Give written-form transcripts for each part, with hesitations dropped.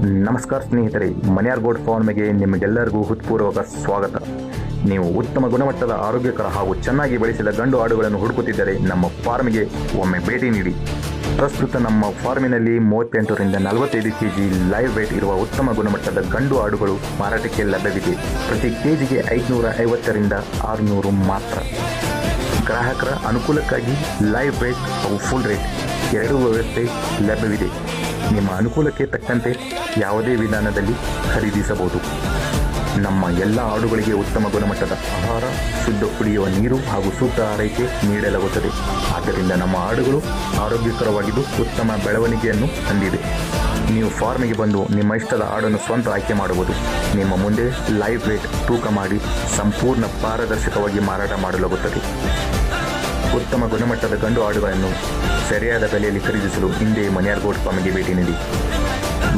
ನಮಸ್ಕಾರ ಸ್ನೇಹಿತರೆ, ಮನ್ಯಾರ್ ಗೋಟ್ ಫಾರ್ಮ್ಗೆ ನಿಮಗೆಲ್ಲರಿಗೂ ಹೃತ್ಪೂರ್ವಕ ಸ್ವಾಗತ. ನೀವು ಉತ್ತಮ ಗುಣಮಟ್ಟದ ಆರೋಗ್ಯಕರ ಹಾಗೂ ಚೆನ್ನಾಗಿ ಬೆಳೆಸಿದ ಗಂಡು ಆಡುಗಳನ್ನು ಹುಡುಕುತ್ತಿದ್ದರೆ ನಮ್ಮ ಫಾರ್ಮ್ಗೆ ಒಮ್ಮೆ ಭೇಟಿ ನೀಡಿ. ಪ್ರಸ್ತುತ ನಮ್ಮ ಫಾರ್ಮಿನಲ್ಲಿ 38 ರಿಂದ 45 kg ಲೈವ್ ವೇಟ್ ಇರುವ ಉತ್ತಮ ಗುಣಮಟ್ಟದ ಗಂಡು ಆಡುಗಳು ಮಾರಾಟಕ್ಕೆ ಲಭ್ಯವಿದೆ. ಪ್ರತಿ ಕೆಜಿಗೆ 550 ರಿಂದ 600 ಮಾತ್ರ. ಗ್ರಾಹಕರ ಅನುಕೂಲಕ್ಕಾಗಿ ಲೈವ್ ವೇಟ್ ಹಾಗೂ ಫುಲ್ ರೇಟ್ ಎರಡೂ ವ್ಯವಸ್ಥೆ ಲಭ್ಯವಿದೆ. ನಿಮ್ಮ ಅನುಕೂಲಕ್ಕೆ ತಕ್ಕಂತೆ ಯಾವುದೇ ವಿಧಾನದಲ್ಲಿ ಖರೀದಿಸಬಹುದು. ನಮ್ಮ ಎಲ್ಲ ಆಡುಗಳಿಗೆ ಉತ್ತಮ ಗುಣಮಟ್ಟದ ಆಹಾರ, ಶುದ್ಧ ಕುಡಿಯುವ ನೀರು ಹಾಗೂ ಸೂಕ್ತ ಆರೈಕೆ ನೀಡಲಾಗುತ್ತದೆ. ಆದ್ದರಿಂದ ನಮ್ಮ ಆಡುಗಳು ಆರೋಗ್ಯಕರವಾಗಿದ್ದು ಉತ್ತಮ ಬೆಳವಣಿಗೆಯನ್ನು ಹೊಂದಿದೆ. ನೀವು ಫಾರ್ಮಿಗೆ ಬಂದು ನಿಮ್ಮ ಇಷ್ಟದ ಆಡನ್ನು ಸ್ವಂತ ಆಯ್ಕೆ ಮಾಡಬಹುದು. ನಿಮ್ಮ ಮುಂದೆ ಲೈವ್ ವೇಟ್ ತೂಕ ಮಾಡಿ ಸಂಪೂರ್ಣ ಪಾರದರ್ಶಕವಾಗಿ ಮಾರಾಟ ಮಾಡಲಾಗುತ್ತದೆ. ಉತ್ತಮ ಗುಣಮಟ್ಟದ ಗಂಡು ಆಡುಗಳನ್ನು ಸರಿಯಾದ ಬೆಲೆಯಲ್ಲಿ ಖರೀದಿಸಲು ಹಿಂದೆ ಮನ್ಯಾರ್ ಗೋಟ್ ಫಾರ್ಮ್ಗೆ ಭೇಟಿ ನೀಡಿ.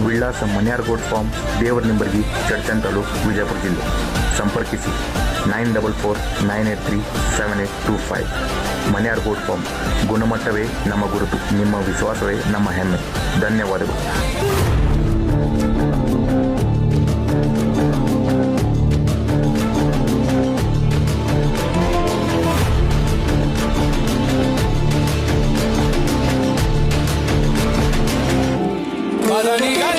ವಿಳಾಸ ಮನ್ಯಾರ್ ಗೋಟ್ ಫಾರ್ಮ್, ದೇವರ ನಿಂಬರ್ಗಿ, ಚಡ್ಚನ್ ತಾಲೂಕು, ವಿಜಯಪುರ ಜಿಲ್ಲೆ. ಸಂಪರ್ಕಿಸಿ 9449837825. ಮನ್ಯಾರ್ ಗೋಟ್ ಫಾರ್ಮ್. ಗುಣಮಟ್ಟವೇ ನಮ್ಮ ಗುರುತು, ನಿಮ್ಮ ವಿಶ್ವಾಸವೇ ನಮ್ಮ ಹೆಮ್ಮೆ. ಧನ್ಯವಾದಗಳು. Para ligar